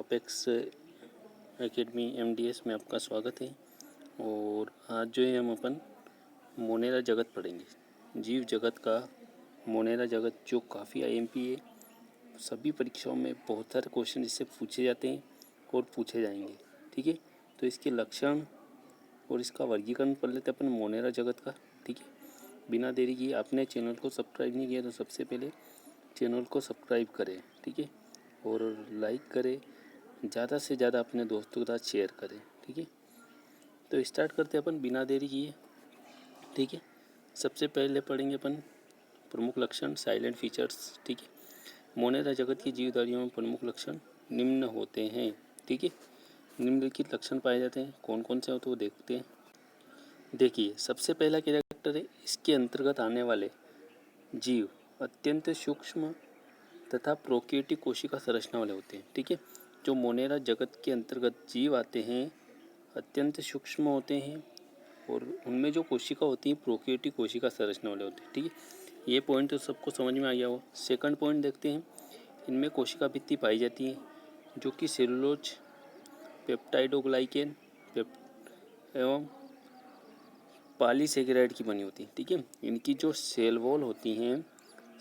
Apex academy MDS में आपका स्वागत है। और आज जो है हम अपन मोनेरा जगत पढ़ेंगे। जीव जगत का मोनेरा जगत जो काफ़ी IMP है, सभी परीक्षाओं में बहुत सारे क्वेश्चन इससे पूछे जाते हैं और पूछे जाएंगे। ठीक है, तो इसके लक्षण और इसका वर्गीकरण पढ़ लेते अपन मोनेरा जगत का। ठीक है, बिना देरी किए आपने चैनल को सब्सक्राइब नहीं किया तो सबसे पहले चैनल को सब्सक्राइब करें। ठीक है, और लाइक करें, ज़्यादा से ज़्यादा अपने दोस्तों के साथ शेयर करें। ठीक है, तो स्टार्ट करते अपन बिना देरी किए। ठीक है, सबसे पहले पढ़ेंगे अपन प्रमुख लक्षण, साइलेंट फीचर्स। ठीक है, मोनेरा जगत की जीवधारियों में प्रमुख लक्षण निम्न होते हैं। ठीक है, निम्नलिखित लक्षण पाए जाते हैं। कौन कौन से होते हैं वो देखते हैं। देखिए, सबसे पहला कैरेक्टर है, इसके अंतर्गत आने वाले जीव अत्यंत सूक्ष्म तथा प्रोकैरियोटिक कोशिका संरचना वाले होते हैं। ठीक है, जो मोनेरा जगत के अंतर्गत जीव आते हैं अत्यंत सूक्ष्म होते हैं और उनमें जो कोशिका होती है प्रोकैरियोटिक कोशिका संरचना वाले होते हैं। ठीक है, ये पॉइंट तो सबको समझ में आ गया हो। सेकंड पॉइंट देखते हैं, इनमें कोशिका भित्ति पाई जाती है जो कि सेलुलोज, पेप्टाइडोग्लाइकेन एवं पॉलीसेकेराइड की बनी होती है। ठीक है, इनकी जो सेल वॉल होती हैं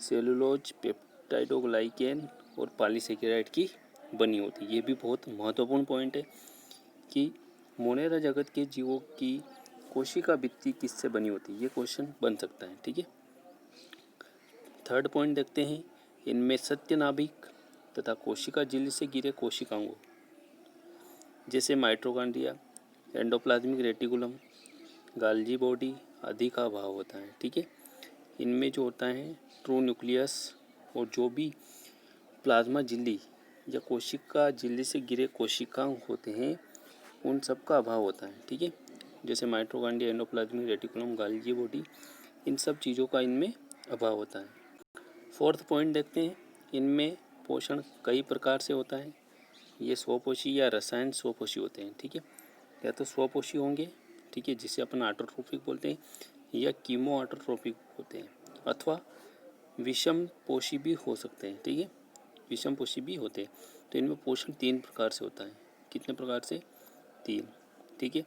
सेलुलोज, पेप्टाइडोग्लाइकेन और पॉलीसेकेराइड की बनी होती है। ये भी बहुत महत्वपूर्ण पॉइंट है कि मोनेरा जगत के जीवों की कोशिका भित्ति किससे बनी होती है, ये क्वेश्चन बन सकता है। ठीक है, थर्ड पॉइंट देखते हैं, इनमें सत्य नाभिक तथा कोशिका झिल्ली से घिरे कोशिकांगों जैसे mitochondria, endoplasmic reticulum, Golgi body आदि का अभाव होता है। ठीक है, इनमें जो होता है ट्रू न्यूक्लियस और जो भी प्लाज्मा झिल्ली या कोशिका झिल्ली से घिरे कोशिकांग होते हैं उन सब का अभाव होता है। ठीक है, जैसे mitochondria, endoplasmic reticulum, Golgi body, इन सब चीज़ों का इनमें अभाव होता है। फोर्थ पॉइंट देखते हैं, इनमें पोषण कई प्रकार से होता है। ये स्वपोषी या रसायन स्वपोषी होते हैं। ठीक है, या तो स्वपोषी होंगे, ठीक है, जिसे अपन ऑटोट्रोफिक बोलते हैं, या कीमो ऑटोट्रोफिक होते हैं, अथवा विषम पोषी भी हो सकते हैं। ठीक है, विषम पोषी भी होते हैं। तो इनमें पोषण 3 प्रकार से होता है। कितने प्रकार से? 3। ठीक है,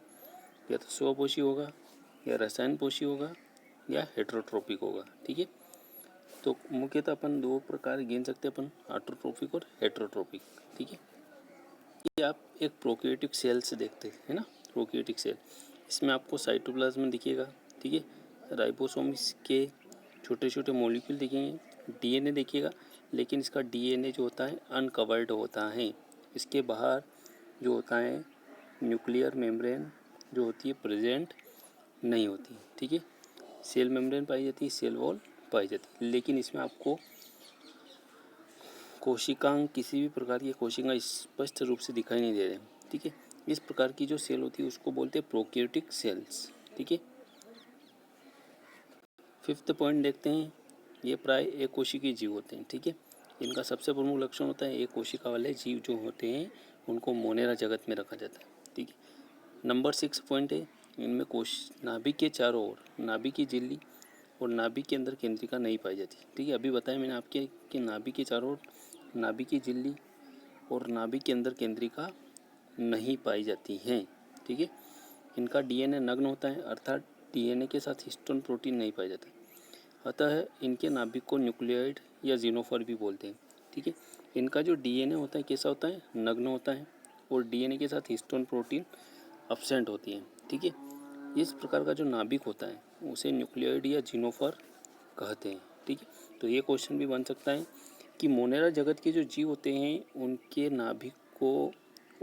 या तो स्वपोषी होगा, या रसायन पोषी होगा, या हेटेरोट्रोपिक होगा। ठीक है, तो मुख्यतः अपन 2 प्रकार गिन सकते हैं अपन, ऑटोट्रोपिक और हेटेरोट्रोपिक। ठीक है, ये आप एक प्रोकैरियोटिक सेल से देखते हैं ना, प्रोकैरियोटिक सेल, इसमें आपको साइटोप्लाज्म दिखेगा। ठीक है, राइबोसोम्स के छोटे छोटे मॉलिक्यूल दिखेंगे, DNA देखिएगा, लेकिन इसका DNA जो होता है अनकवर्ड होता है। इसके बाहर जो होता है न्यूक्लियर मेम्ब्रेन जो होती है प्रेजेंट नहीं होती। ठीक है, सेल मेम्ब्रेन पाई जाती है, सेल वॉल पाई जाती है, लेकिन इसमें आपको कोशिकांग, किसी भी प्रकार की कोशिकांग स्पष्ट रूप से दिखाई नहीं दे रहे। ठीक है, इस प्रकार की जो सेल होती है उसको बोलते हैं प्रोकैरियोटिक सेल्स। ठीक है, फिफ्थ पॉइंट देखते हैं, ये प्राय एक कोशिकीय जीव होते हैं। ठीक है, इनका सबसे प्रमुख लक्षण होता है एक कोशिका वाले जीव जो होते हैं उनको मोनेरा जगत में रखा जाता है। ठीक है, नंबर 6 पॉइंट है, इनमें नाभिक के चारों ओर नाभिक की झिल्ली और नाभिक के अंदर केंद्रिका नहीं पाई जाती। ठीक है, अभी बताया मैंने आपके कि नाभिक के चारों ओर नाभिक की झिल्ली और नाभिक के अंदर केंद्रिका नहीं पाई जाती हैं। ठीक है, इनका DNA नग्न होता है, अर्थात DNA के साथ हिस्टोन प्रोटीन नहीं पाया जाता, अतः इनके नाभिक को न्यूक्लियोइड या जीनोफर भी बोलते हैं। ठीक है, इनका जो DNA होता है कैसा होता है? नग्न होता है, और DNA के साथ हिस्टोन प्रोटीन अब्सेंट होती है। ठीक है, इस प्रकार का जो नाभिक होता है उसे न्यूक्लियोइड या जीनोफर कहते हैं। ठीक है, तो ये क्वेश्चन भी बन सकता है कि मोनेरा जगत के जो जीव होते हैं उनके नाभिक को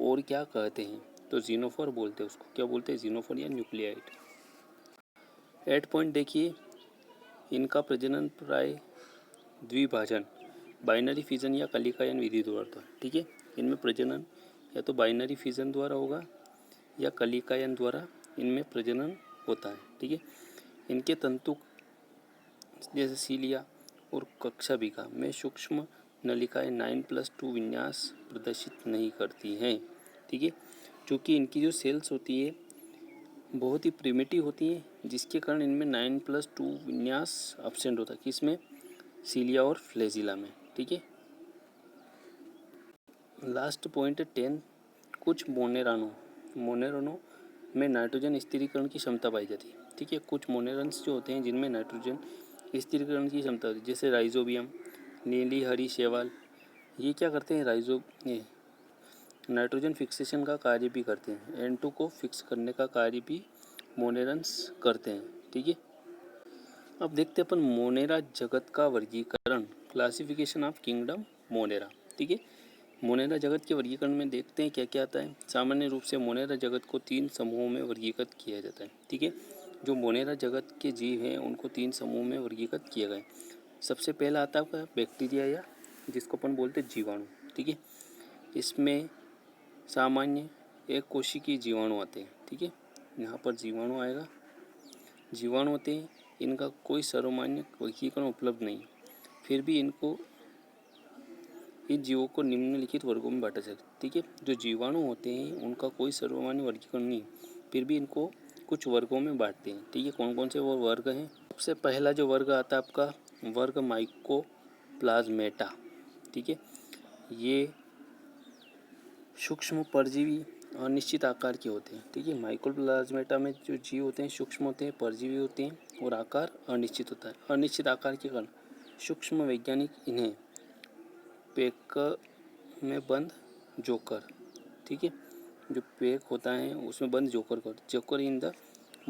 और क्या कहते हैं? तो जीनोफर बोलते हैं उसको। क्या बोलते हैं? जीनोफर या न्यूक्लियोइड। 8 पॉइंट देखिए, इनका प्रजनन प्राय द्विभाजन, बाइनरी फिजन या कलिकायन विधि द्वारा होता है। ठीक है, इनमें प्रजनन या तो बाइनरी फिजन द्वारा होगा या कलिकायन द्वारा इनमें प्रजनन होता है। ठीक है, इनके तंतु जैसे सीलिया और कक्षाभिका में सूक्ष्म नलिकाएं 9+2 विन्यास प्रदर्शित नहीं करती हैं। ठीक है, क्योंकि इनकी जो सेल्स होती है बहुत ही प्रिमिटिव होती है, जिसके कारण इनमें 9+2 विन्यास एब्सेंट होता है। किसमें? सीलिया और फ्लैजिला में। ठीक है, लास्ट पॉइंट है 10। कुछ मोनेरानों में नाइट्रोजन स्थिरीकरण की क्षमता पाई जाती है। ठीक है, कुछ मोनेरन्स जो होते हैं जिनमें नाइट्रोजन स्थिरीकरण की क्षमता होती है, जैसे राइजोबियम, नीली हरी शैवाल, ये क्या करते हैं, ये नाइट्रोजन फिक्सेशन का कार्य भी करते हैं। N2 को फिक्स करने का कार्य भी मोनेरन्स करते हैं। ठीक है, अब देखते हैं अपन मोनेरा जगत का वर्गीकरण, क्लासिफिकेशन ऑफ किंगडम मोनेरा। ठीक है, मोनेरा जगत के वर्गीकरण में देखते हैं क्या क्या आता है। सामान्य रूप से मोनेरा जगत को 3 समूहों में वर्गीकृत किया जाता है। ठीक है, जो मोनेरा जगत के जीव हैं उनको 3 समूह में वर्गीकृत किया गया है। सबसे पहला आता है आपका बैक्टीरिया, या जिसको अपन बोलते हैं जीवाणु। ठीक है, इसमें सामान्य एक कोशिकीय जीवाणु आते हैं। ठीक है, यहाँ पर जीवाणु आएगा, जीवाणु होते हैं, इनका कोई सर्वमान्य वर्गीकरण उपलब्ध नहीं, फिर भी इन जीवों को निम्नलिखित वर्गों में बांटा जाता है। ठीक है, जो जीवाणु होते हैं उनका कोई सर्वमान्य वर्गीकरण नहीं, फिर भी इनको कुछ वर्गों में बांटते हैं। ठीक है, कौन कौन से वो वर्ग हैं। सबसे पहला जो वर्ग आता है आपका वर्ग माइकोप्लाज्मेटा। ठीक है, ये सूक्ष्म परजीवी अनिश्चित आकार के होते हैं। ठीक है, माइकोप्लाज्मेटा में जो जीव होते हैं सूक्ष्म होते हैं, परजीवी होते हैं और आकार अनिश्चित होता है। अनिश्चित आकार के कारण सूक्ष्म वैज्ञानिक इन्हें पैक में बंद जोकर, ठीक है, जो पैक होता है उसमें बंद joker in the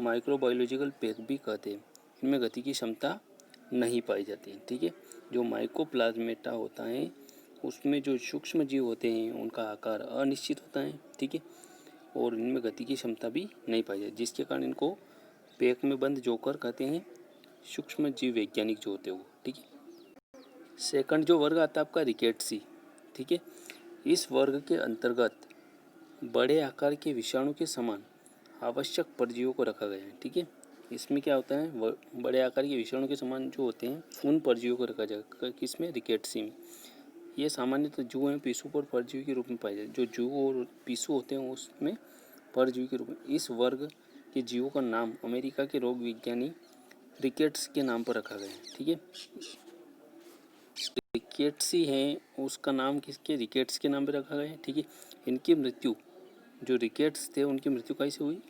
microbiological pack भी कहते हैं। इनमें गति की क्षमता नहीं पाई जाती है। ठीक है, जो माइकोप्लाज्मेटा होता है उसमें जो सूक्ष्म जीव होते हैं उनका आकार अनिश्चित होता है। ठीक है, और इनमें गति की क्षमता भी नहीं पाई जाती, जिसके कारण इनको पैक में बंद जोकर कहते हैं, सूक्ष्म जीव वैज्ञानिक जो होते हैं वो। ठीक है, सेकंड जो वर्ग आता है आपका रिकेट्सी। ठीक है, इस वर्ग के अंतर्गत बड़े आकार के विषाणु के समान आवश्यक परजीवियों को रखा गया है। ठीक है, इसमें क्या होता है, बड़े आकार के विषाणु के समान जो होते हैं उन परजीवियों को रखा जाएगा, किसमें, रिकेट्सी में। ये सामान्यतः जू एवं पीसू पर परजीवी के रूप में पाए जाते हैं। जो जू और पीसू होते हैं उसमें परजीवी के रूप में। इस वर्ग के जीवों का नाम अमेरिका के रोग विज्ञानी रिकेट्स के नाम पर रखा गया है। ठीक है, रिकेट्सी हैं उसका नाम किसके, रिकेट्स के नाम पर रखा गया है। ठीक है, इनकी मृत्यु, जो रिकेट्स थे उनकी मृत्यु कैसे हुई,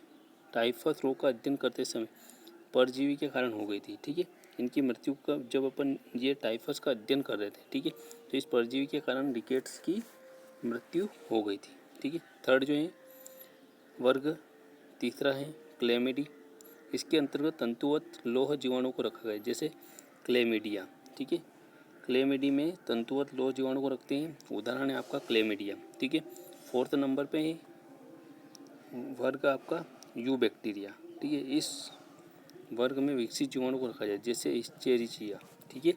टाइफस रोग का अध्ययन करते समय परजीवी के कारण हो गई थी। ठीक है, इनकी मृत्यु का जब अपन ये टाइफस का अध्ययन कर रहे थे, ठीक है, तो इस परजीवी के कारण रिकेट्स की मृत्यु हो गई थी। ठीक है, थर्ड जो है वर्ग तीसरा है क्लेमिडी। इसके अंतर्गत तंतुवत लोह जीवाणु को रखा गया, जैसे क्लेमिडिया। ठीक है, क्लेमिडी में तंतुवत लोह जीवाणु को रखते हैं, उदाहरण है आपका क्लेमिडिया। ठीक है, फोर्थ नंबर पे वर्ग आपका यू बैक्टीरिया। ठीक है, इस वर्ग में विकसित जीवाणु को रखा जाए, जैसे इस्चेरिचिया। ठीक है,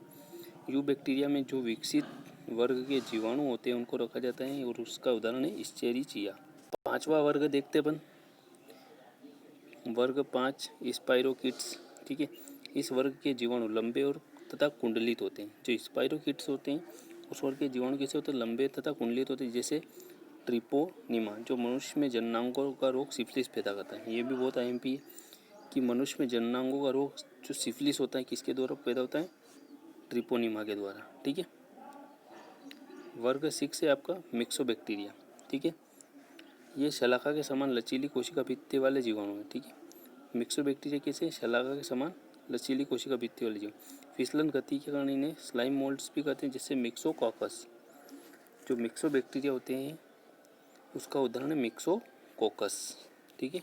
यू बैक्टीरिया में जो विकसित वर्ग के जीवाणु होते हैं उनको रखा जाता है, और उसका उदाहरण है इस्चेरिचिया। पांचवा वर्ग देखते अपन, वर्ग 5 स्पाइरोकिट्स। ठीक है, इस वर्ग के जीवाणु लंबे और तथा कुंडलित होते हैं। जो स्पाइरोकिट्स होते हैं उस वर्ग के जीवाणु कैसे होते हैं, लंबे तथा कुंडलित होते हैं, जैसे ट्रिपोनिमा, जो मनुष्य में जननांगों का रोग सिफिलिस पैदा करता है। ये भी बहुत IMP है कि मनुष्य में जननांगों का रोग जो सिफिलिस होता है किसके द्वारा पैदा होता है, ट्रिपोनिमा के द्वारा। ठीक है, वर्ग 6 है आपका मिक्सोबैक्टीरिया। ठीक है, ये शलाका के समान लचीली कोशिका भित्ति वाले जीवाणु हैं। ठीक है, मिक्सोबैक्टीरिया कैसे, शलाका के समान लचीली कोशिका भित्ति वाले जीव, फिसलन गति के कारण इन्हें स्लाइम मोल्ड्स भी कहते हैं, जिससे मिक्सोकॉकस। जो मिक्सोबैक्टीरिया होते हैं उसका उदाहरण है मिक्सोकोकस। ठीक है,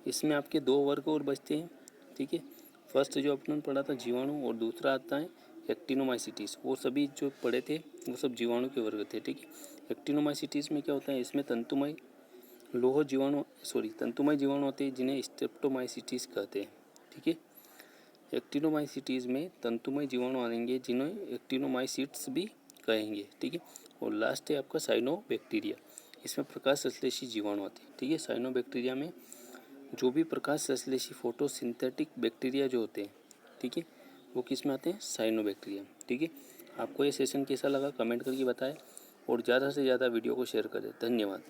इसमें आपके 2 वर्ग और बचते हैं। ठीक है, फर्स्ट जो अपने पढ़ा था जीवाणु, और दूसरा आता है एक्टिनोमाइसिटीज। वो सभी जो पढ़े थे वो सब जीवाणु के वर्ग थे। ठीक है, एक्टिनोमाइसिटीज में क्या होता है, इसमें तंतुमय जीवाणु होते हैं जिन्हें स्ट्रेप्टोमाइसिटीज कहते हैं। ठीक है, एक्टिनोमाइसिटीज में तंतुमय जीवाणु आएंगे जिन्हें एक्टिनोमाइसिट्स भी कहेंगे। ठीक है, और लास्ट है आपका साइनोबैक्टीरिया। इसमें प्रकाश संश्लेषी जीवाणु आते हैं। ठीक है, साइनोबैक्टीरिया में जो भी प्रकाश संश्लेषी फोटोसिंथेटिक बैक्टीरिया जो होते हैं, ठीक है, वो किस में आते हैं, साइनोबैक्टीरिया। ठीक है, आपको ये सेशन कैसा लगा कमेंट करके बताएं, और ज़्यादा से ज़्यादा वीडियो को शेयर करें। धन्यवाद।